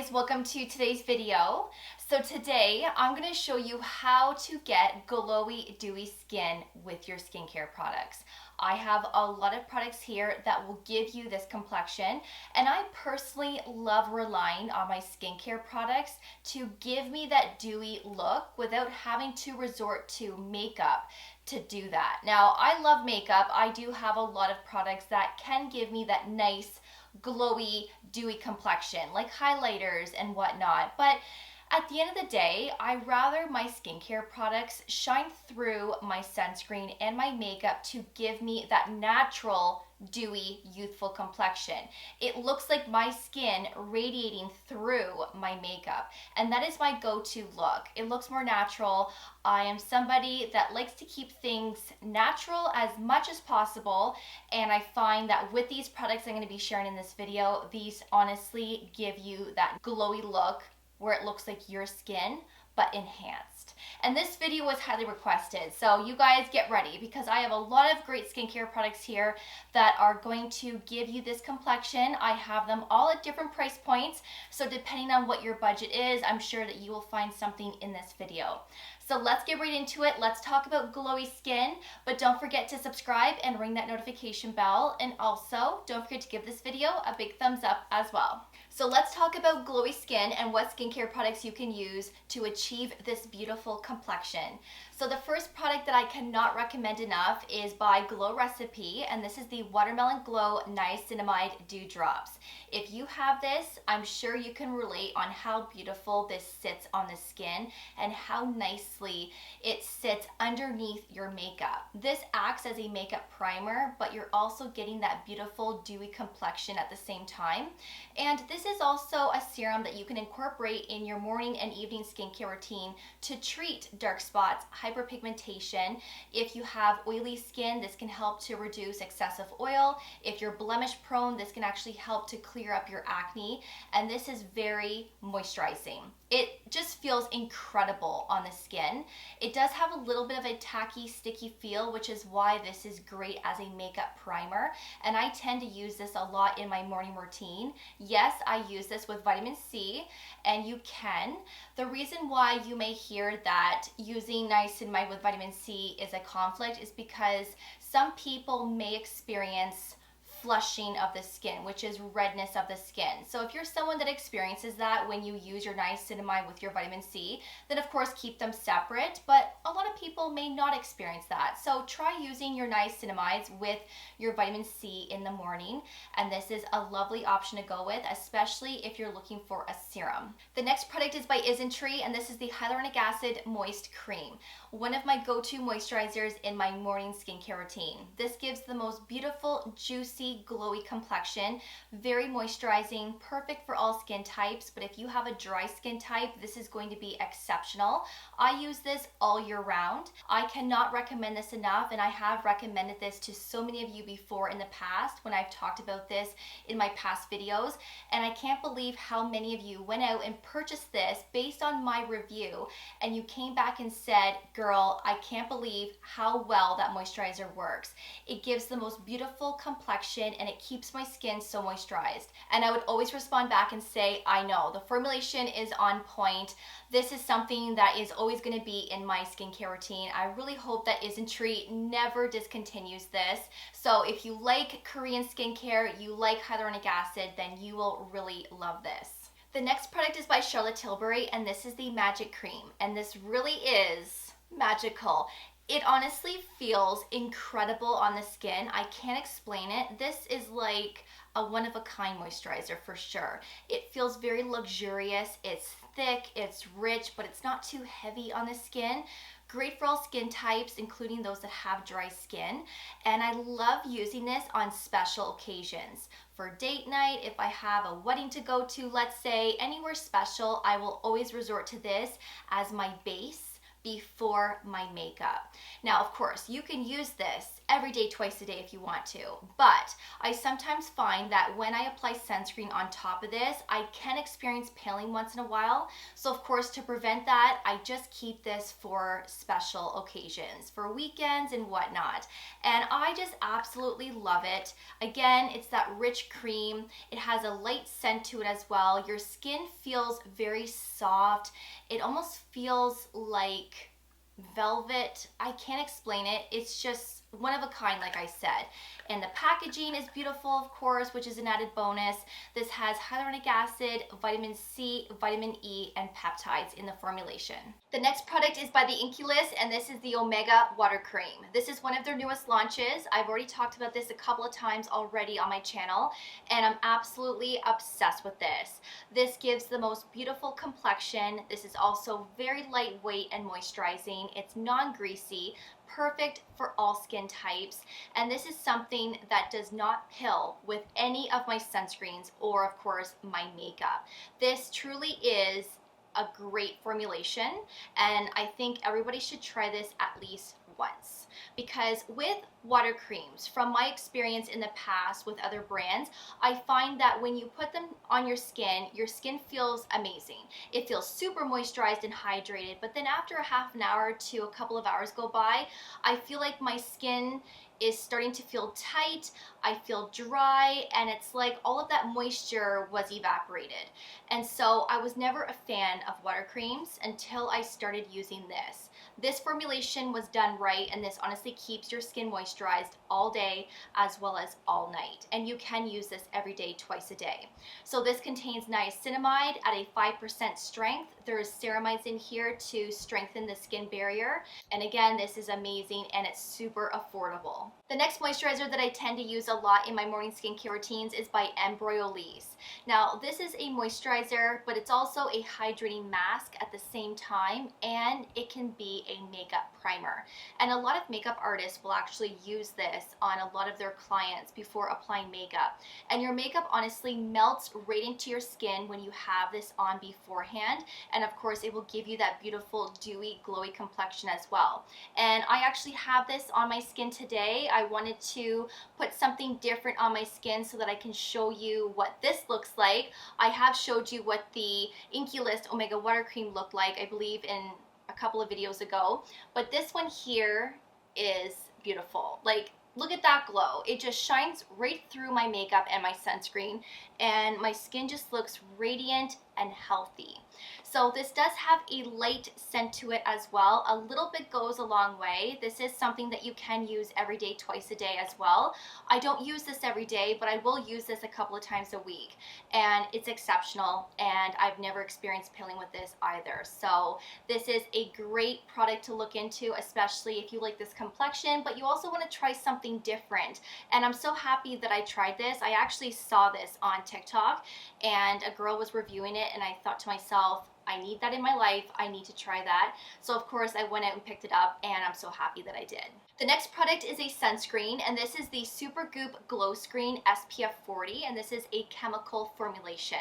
guys, welcome to today's video. So today I'm going to show you how to get glowy, dewy skin with your skincare products. I have a lot of products here that will give you this complexion, and I personally love relying on my skincare products to give me that dewy look without having to resort to makeup to do that. Now, I love makeup. I do have a lot of products that can give me that nice glowy, dewy complexion, like highlighters and whatnot. But at the end of the day, I rather my skincare products shine through my sunscreen and my makeup to give me that natural, dewy, youthful complexion. It looks like my skin radiating through my makeup, and that is my go-to look. It looks more natural. I am somebody that likes to keep things natural as much as possible, and I find that with these products I'm going to be sharing in this video, these honestly give you that glowy look where it looks like your skin, but enhanced. And this video was highly requested, so you guys get ready because I have a lot of great skincare products here that are going to give you this complexion. I have them all at different price points, so depending on what your budget is, I'm sure that you will find something in this video. So let's get right into it. Let's talk about glowy skin, but don't forget to subscribe and ring that notification bell, and also don't forget to give this video a big thumbs up as well. So let's talk about glowy skin and what skincare products you can use to achieve this beautiful complexion. So the first product that I cannot recommend enough is by Glow Recipe, and this is the Watermelon Glow Niacinamide Dew Drops. If you have this, I'm sure you can relate on how beautiful this sits on the skin and how nicely it sits underneath your makeup. This acts as a makeup primer, but you're also getting that beautiful dewy complexion at the same time. And this is also a serum that you can incorporate in your morning and evening skincare routine to treat dark spots, hyperpigmentation. If you have oily skin, this can help to reduce excessive oil. If you're blemish prone, this can actually help to clear up your acne, and this is very moisturizing. It just feels incredible on the skin. It does have a little bit of a tacky, sticky feel, which is why this is great as a makeup primer, and I tend to use this a lot in my morning routine. Yes, I use this with vitamin C, and you can. The reason why you may hear that using niacinamide with vitamin C is a conflict is because some people may experience flushing of the skin, which is redness of the skin. So if you're someone that experiences that when you use your niacinamide with your vitamin C, then of course keep them separate, but a lot of people may not experience that. So try using your niacinamides with your vitamin C in the morning, and this is a lovely option to go with, especially if you're looking for a serum. The next product is by ISNTREE, and this is the Hyaluronic Acid Moist Cream, one of my go-to moisturizers in my morning skincare routine. This gives the most beautiful, juicy, glowy complexion, very moisturizing, perfect for all skin types, but if you have a dry skin type, this is going to be exceptional. I use this all year round. I cannot recommend this enough, and I have recommended this to so many of you before in the past when I've talked about this in my past videos, and I can't believe how many of you went out and purchased this based on my review, and you came back and said, girl, I can't believe how well that moisturizer works. It gives the most beautiful complexion, and it keeps my skin so moisturized. And I would always respond back and say, I know, the formulation is on point. This is something that is always going to be in my skincare routine. I really hope that ISNTREE never discontinues this. So if you like Korean skincare, you like hyaluronic acid, then you will really love this. The next product is by Charlotte Tilbury, and this is the Magic Cream, and this really is magical. It honestly feels incredible on the skin. I can't explain it. This is like a one-of-a-kind moisturizer for sure. It feels very luxurious. It's thick, it's rich, but it's not too heavy on the skin. Great for all skin types, including those that have dry skin. And I love using this on special occasions. For date night, if I have a wedding to go to, let's say, anywhere special, I will always resort to this as my base before my makeup. Now, of course, you can use this every day, twice a day if you want to, but I sometimes find that when I apply sunscreen on top of this, I can experience paling once in a while. So of course, to prevent that, I just keep this for special occasions, for weekends and whatnot. And I just absolutely love it. Again, it's that rich cream. It has a light scent to it as well. Your skin feels very soft. It almost feels like velvet. I can't explain it. It's just one of a kind, like I said. And the packaging is beautiful, of course, which is an added bonus. This has hyaluronic acid, vitamin C, vitamin E, and peptides in the formulation. The next product is by the INKEY, and this is the Omega Water Cream. This is one of their newest launches. I've already talked about this a couple of times already on my channel, and I'm absolutely obsessed with this. This gives the most beautiful complexion. This is also very lightweight and moisturizing. It's non-greasy, perfect for all skin types, and this is something that does not pill with any of my sunscreens or, of course, my makeup. This truly is a great formulation, and I think everybody should try this at least once, because with water creams, from my experience in the past with other brands, I find that when you put them on your skin feels amazing. It feels super moisturized and hydrated, but then after a half an hour to a couple of hours go by, I feel like my skin is starting to feel tight, I feel dry, and it's like all of that moisture was evaporated. And so I was never a fan of water creams until I started using this. This formulation was done right, and this honestly keeps your skin moisturized all day as well as all night. And you can use this every day, twice a day. So this contains niacinamide at a 5% strength. There's ceramides in here to strengthen the skin barrier. And again, this is amazing and it's super affordable. The next moisturizer that I tend to use a lot in my morning skincare routines is by EMBRYOLISSE. Now, this is a moisturizer, but it's also a hydrating mask at the same time, and it can be a makeup primer. And a lot of makeup artists will actually use this on a lot of their clients before applying makeup. And your makeup honestly melts right into your skin when you have this on beforehand. And of course, it will give you that beautiful, dewy, glowy complexion as well. And I actually have this on my skin today. I wanted to put something different on my skin so that I can show you what this looks like. I have showed you what the INKEY Omega Water Cream looked like, I believe, in a couple of videos ago. But this one here is beautiful. Like, look at that glow. It just shines right through my makeup and my sunscreen, and my skin just looks radiant and healthy. So this does have a light scent to it as well. A little bit goes a long way. This is something that you can use every day, twice a day as well. I don't use this every day, but I will use this a couple of times a week, and it's exceptional, and I've never experienced peeling with this either. So this is a great product to look into, especially if you like this complexion, but you also want to try something different. And I'm so happy that I tried this. I actually saw this on TikTok, and a girl was reviewing it, and I thought to myself, I need that in my life. I need to try that. So of course I went out and picked it up, and I'm so happy that I did. The next product is a sunscreen, and this is the SUPERGOOP Glowscreen SPF 40, and this is a chemical formulation.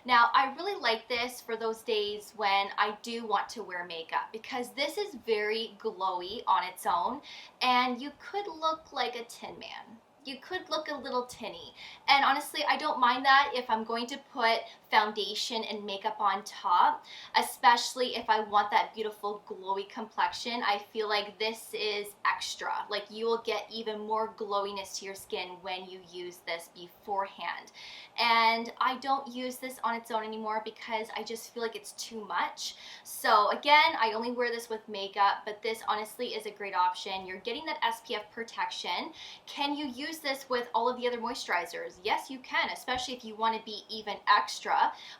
Now, I really like this for those days when I do want to wear makeup, because this is very glowy on its own, and you could look like a Tin Man. You could look a little tinny, and honestly I don't mind that if I'm going to put foundation and makeup on top, especially if I want that beautiful glowy complexion. I feel like this is extra. Like, you will get even more glowiness to your skin when you use this beforehand. And I don't use this on its own anymore because I just feel like it's too much. So again, I only wear this with makeup, but this honestly is a great option. You're getting that SPF protection. Can you use this with all of the other moisturizers? Yes, you can, especially if you want to be even extra,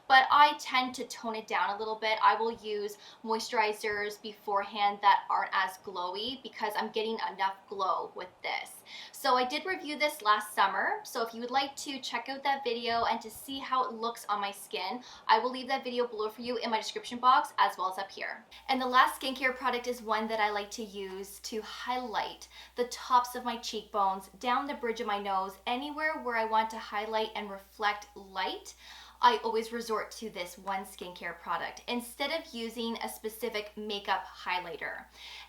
but I tend to tone it down a little bit. I will use moisturizers beforehand that aren't as glowy because I'm getting enough glow with this. So I did review this last summer, so if you would like to check out that video and to see how it looks on my skin, I will leave that video below for you in my description box as well as up here. And the last skincare product is one that I like to use to highlight the tops of my cheekbones, down the bridge of my nose, anywhere where I want to highlight and reflect light. I always resort to this one skincare product instead of using a specific makeup highlighter.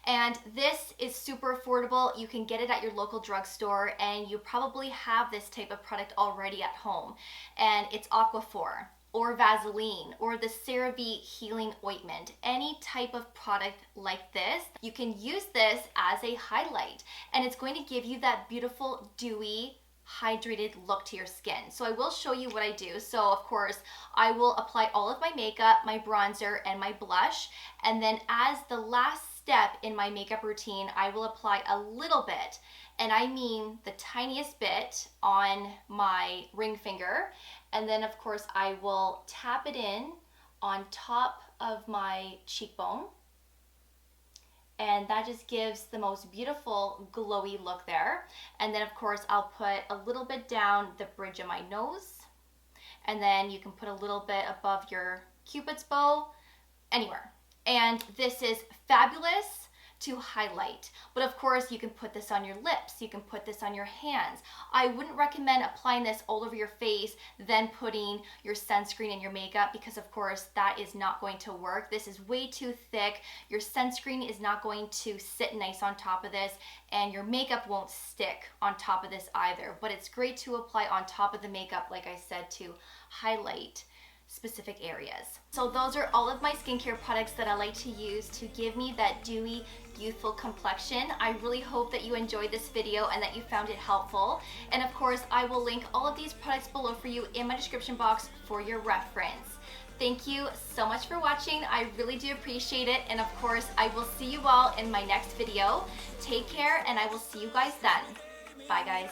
And this is super affordable. You can get it at your local drugstore, and you probably have this type of product already at home. And it's AQUAPHOR or Vaseline or the CeraVe Healing Ointment, any type of product like this. You can use this as a highlight, and it's going to give you that beautiful, dewy, hydrated look to your skin. So I will show you what I do. So of course, I will apply all of my makeup, my bronzer, and my blush, and then as the last step in my makeup routine, I will apply a little bit, and I mean the tiniest bit, on my ring finger, and then of course I will tap it in on top of my cheekbone, and that just gives the most beautiful glowy look there. And then of course I'll put a little bit down the bridge of my nose, and then you can put a little bit above your cupid's bow, anywhere. And this is fabulous to highlight, but of course you can put this on your lips, you can put this on your hands. I wouldn't recommend applying this all over your face, then putting your sunscreen and your makeup, because of course that is not going to work. This is way too thick. Your sunscreen is not going to sit nice on top of this, and your makeup won't stick on top of this either. But it's great to apply on top of the makeup, like I said, to highlight specific areas. So those are all of my skincare products that I like to use to give me that dewy, youthful complexion. I really hope that you enjoyed this video and that you found it helpful. And of course, I will link all of these products below for you in my description box for your reference. Thank you so much for watching. I really do appreciate it. And of course, I will see you all in my next video. Take care, and I will see you guys then. Bye, guys.